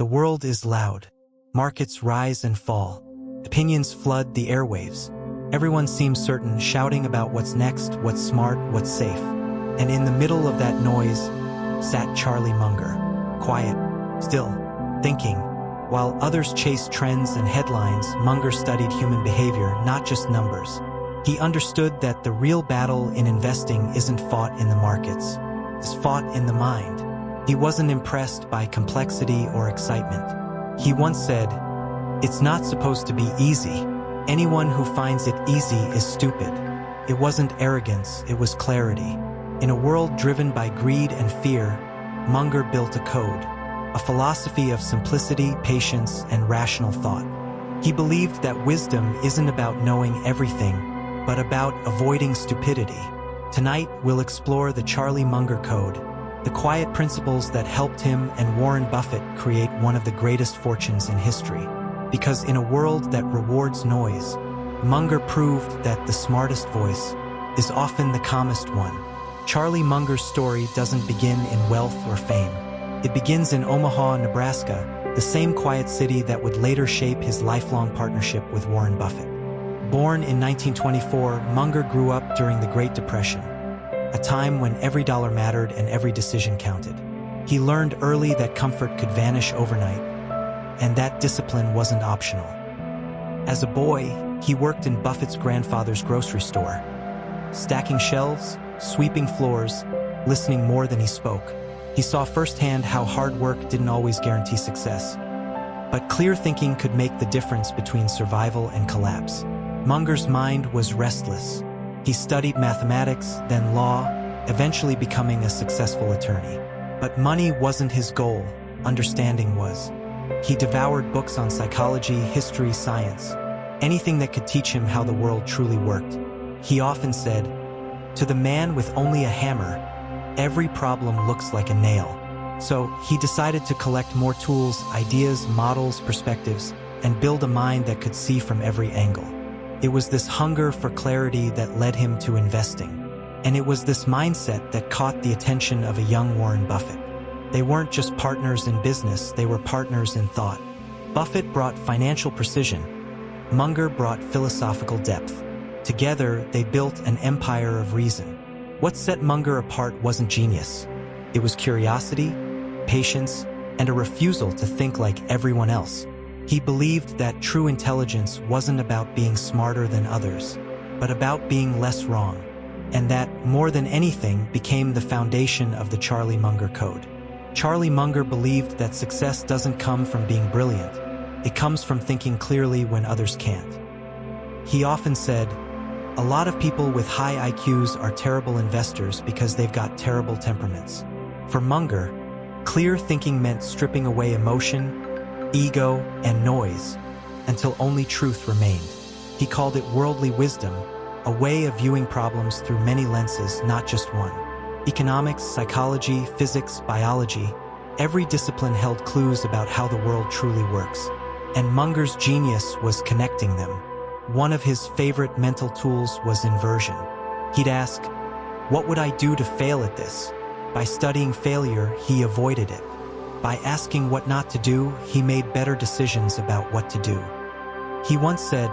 The world is loud. Markets rise and fall. Opinions flood the airwaves. Everyone seems certain, shouting about what's next, what's smart, what's safe. And in the middle of that noise sat Charlie Munger, quiet, still, thinking. While others chased trends and headlines, Munger studied human behavior, not just numbers. He understood that the real battle in investing isn't fought in the markets. It's fought in the mind. He wasn't impressed by complexity or excitement. He once said, "It's not supposed to be easy. Anyone who finds it easy is stupid." It wasn't arrogance, it was clarity. In a world driven by greed and fear, Munger built a code, a philosophy of simplicity, patience, and rational thought. He believed that wisdom isn't about knowing everything, but about avoiding stupidity. Tonight, we'll explore the Charlie Munger Code, the quiet principles that helped him and Warren Buffett create one of the greatest fortunes in history. Because in a world that rewards noise, Munger proved that the smartest voice is often the calmest one. Charlie Munger's story doesn't begin in wealth or fame. It begins in Omaha, Nebraska, the same quiet city that would later shape his lifelong partnership with Warren Buffett. Born in 1924, Munger grew up during the Great Depression, a time when every dollar mattered and every decision counted. He learned early that comfort could vanish overnight, and that discipline wasn't optional. As a boy, he worked in Buffett's grandfather's grocery store, stacking shelves, sweeping floors, listening more than he spoke. He saw firsthand how hard work didn't always guarantee success, but clear thinking could make the difference between survival and collapse. Munger's mind was restless. He studied mathematics, then law, eventually becoming a successful attorney. But money wasn't his goal, understanding was. He devoured books on psychology, history, science, anything that could teach him how the world truly worked. He often said, "To the man with only a hammer, every problem looks like a nail." So he decided to collect more tools, ideas, models, perspectives, and build a mind that could see from every angle. It was this hunger for clarity that led him to investing. And it was this mindset that caught the attention of a young Warren Buffett. They weren't just partners in business, they were partners in thought. Buffett brought financial precision. Munger brought philosophical depth. Together, they built an empire of reason. What set Munger apart wasn't genius. It was curiosity, patience, and a refusal to think like everyone else. He believed that true intelligence wasn't about being smarter than others, but about being less wrong. And that, more than anything, became the foundation of the Charlie Munger Code. Charlie Munger believed that success doesn't come from being brilliant. It comes from thinking clearly when others can't. He often said, "A lot of people with high IQs are terrible investors because they've got terrible temperaments." For Munger, clear thinking meant stripping away emotion, ego, and noise until only truth remained. He called it worldly wisdom, a way of viewing problems through many lenses, not just one. Economics, psychology, physics, biology, every discipline held clues about how the world truly works. And Munger's genius was connecting them. One of his favorite mental tools was inversion. He'd ask, "What would I do to fail at this?" By studying failure, he avoided it. By asking what not to do, he made better decisions about what to do. He once said,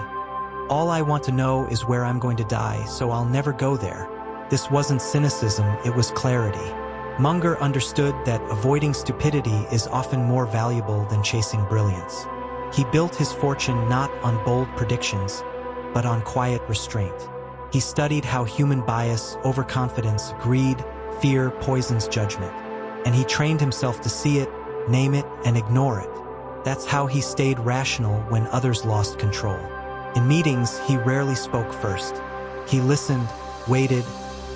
"All I want to know is where I'm going to die, so I'll never go there." This wasn't cynicism, it was clarity. Munger understood that avoiding stupidity is often more valuable than chasing brilliance. He built his fortune not on bold predictions, but on quiet restraint. He studied how human bias, overconfidence, greed, fear poisons judgment. And he trained himself to see it, name it, and ignore it. That's how he stayed rational when others lost control. In meetings, he rarely spoke first. He listened, waited,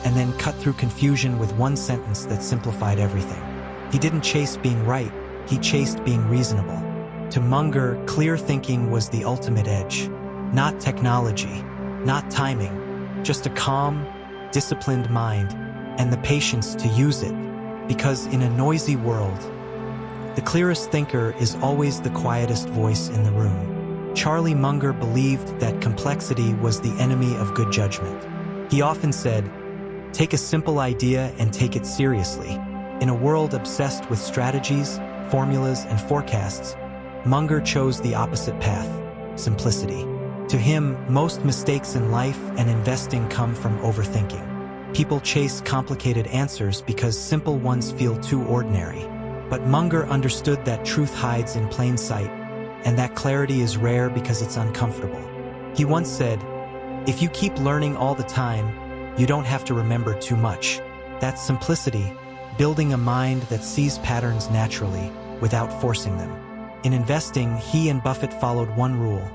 and then cut through confusion with one sentence that simplified everything. He didn't chase being right, he chased being reasonable. To Munger, clear thinking was the ultimate edge. Not technology, not timing, just a calm, disciplined mind, and the patience to use it. Because in a noisy world, the clearest thinker is always the quietest voice in the room. Charlie Munger believed that complexity was the enemy of good judgment. He often said, "Take a simple idea and take it seriously." In a world obsessed with strategies, formulas, and forecasts, Munger chose the opposite path: simplicity. To him, most mistakes in life and investing come from overthinking. People chase complicated answers because simple ones feel too ordinary. But Munger understood that truth hides in plain sight, and that clarity is rare because it's uncomfortable. He once said, "If you keep learning all the time, you don't have to remember too much." That's simplicity, building a mind that sees patterns naturally, without forcing them. In investing, he and Buffett followed one rule: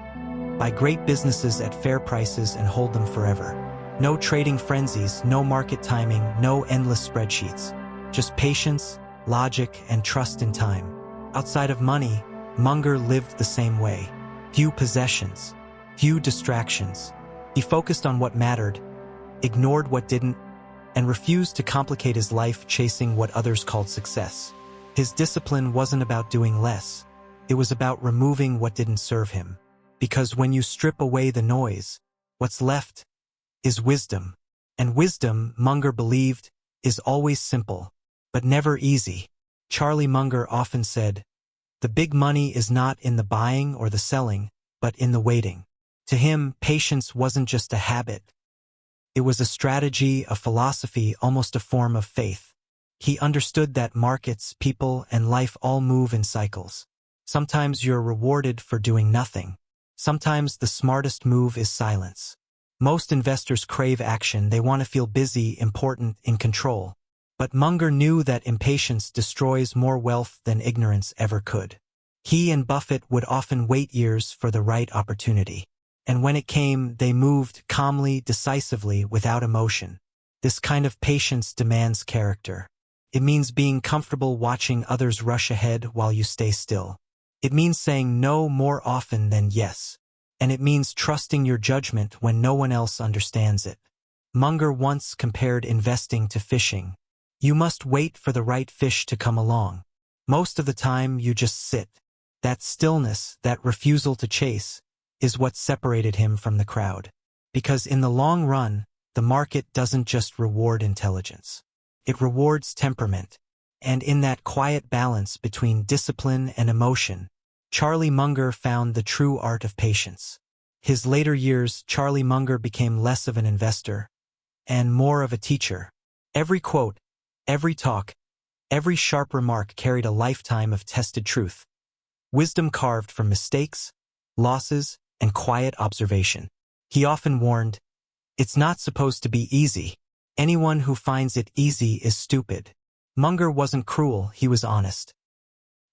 buy great businesses at fair prices and hold them forever. No trading frenzies, no market timing, no endless spreadsheets. Just patience, logic, and trust in time. Outside of money, Munger lived the same way. Few possessions, few distractions. He focused on what mattered, ignored what didn't, and refused to complicate his life chasing what others called success. His discipline wasn't about doing less. It was about removing what didn't serve him. Because when you strip away the noise, what's left is wisdom. And wisdom, Munger believed, is always simple, but never easy. Charlie Munger often said, "The big money is not in the buying or the selling, but in the waiting." To him, patience wasn't just a habit. It was a strategy, a philosophy, almost a form of faith. He understood that markets, people, and life all move in cycles. Sometimes you're rewarded for doing nothing. Sometimes the smartest move is silence. Most investors crave action. They want to feel busy, important, in control. But Munger knew that impatience destroys more wealth than ignorance ever could. He and Buffett would often wait years for the right opportunity. And when it came, they moved calmly, decisively, without emotion. This kind of patience demands character. It means being comfortable watching others rush ahead while you stay still. It means saying no more often than yes. And it means trusting your judgment when no one else understands it. Munger once compared investing to fishing. You must wait for the right fish to come along. Most of the time, you just sit. That stillness, that refusal to chase, is what separated him from the crowd. Because in the long run, the market doesn't just reward intelligence. It rewards temperament. And in that quiet balance between discipline and emotion, Charlie Munger found the true art of patience. His later years, Charlie Munger became less of an investor and more of a teacher. Every quote, every talk, every sharp remark carried a lifetime of tested truth. Wisdom carved from mistakes, losses, and quiet observation. He often warned, "It's not supposed to be easy. Anyone who finds it easy is stupid." Munger wasn't cruel, he was honest.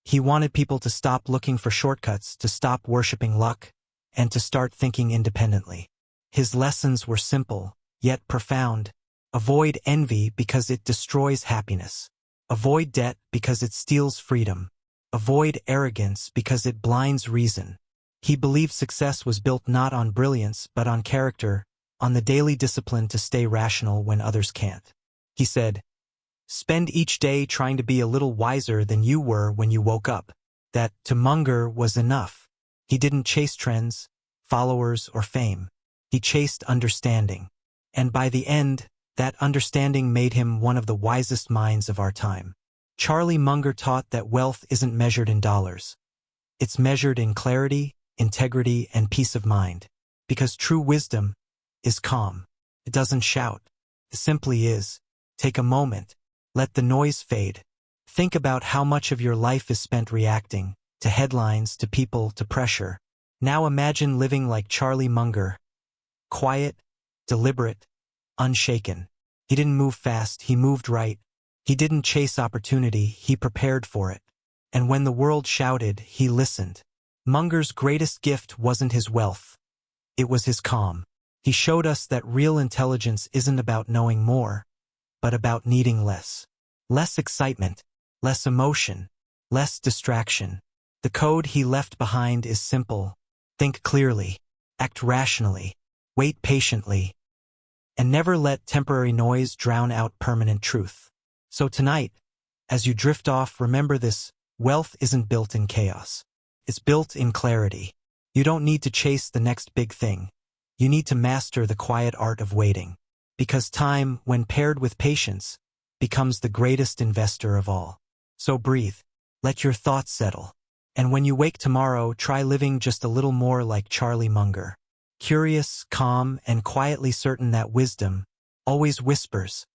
He wanted people to stop looking for shortcuts, to stop worshiping luck, and to start thinking independently. His lessons were simple, yet profound. Avoid envy because it destroys happiness. Avoid debt because it steals freedom. Avoid arrogance because it blinds reason. He believed success was built not on brilliance but on character, on the daily discipline to stay rational when others can't. He said, "Spend each day trying to be a little wiser than you were when you woke up." That, to Munger, was enough. He didn't chase trends, followers, or fame. He chased understanding. And by the end, that understanding made him one of the wisest minds of our time. Charlie Munger taught that wealth isn't measured in dollars. It's measured in clarity, integrity, and peace of mind. Because true wisdom is calm. It doesn't shout. It simply is. Take a moment. Let the noise fade. Think about how much of your life is spent reacting to headlines, to people, to pressure. Now imagine living like Charlie Munger. Quiet, deliberate, unshaken. He didn't move fast, he moved right. He didn't chase opportunity, he prepared for it. And when the world shouted, he listened. Munger's greatest gift wasn't his wealth. It was his calm. He showed us that real intelligence isn't about knowing more, but about needing less. Less excitement, less emotion, less distraction. The code he left behind is simple. Think clearly, act rationally, wait patiently, and never let temporary noise drown out permanent truth. So tonight, as you drift off, remember this: wealth isn't built in chaos. It's built in clarity. You don't need to chase the next big thing. You need to master the quiet art of waiting. Because time, when paired with patience, becomes the greatest investor of all. So breathe. Let your thoughts settle. And when you wake tomorrow, try living just a little more like Charlie Munger. Curious, calm, and quietly certain that wisdom always whispers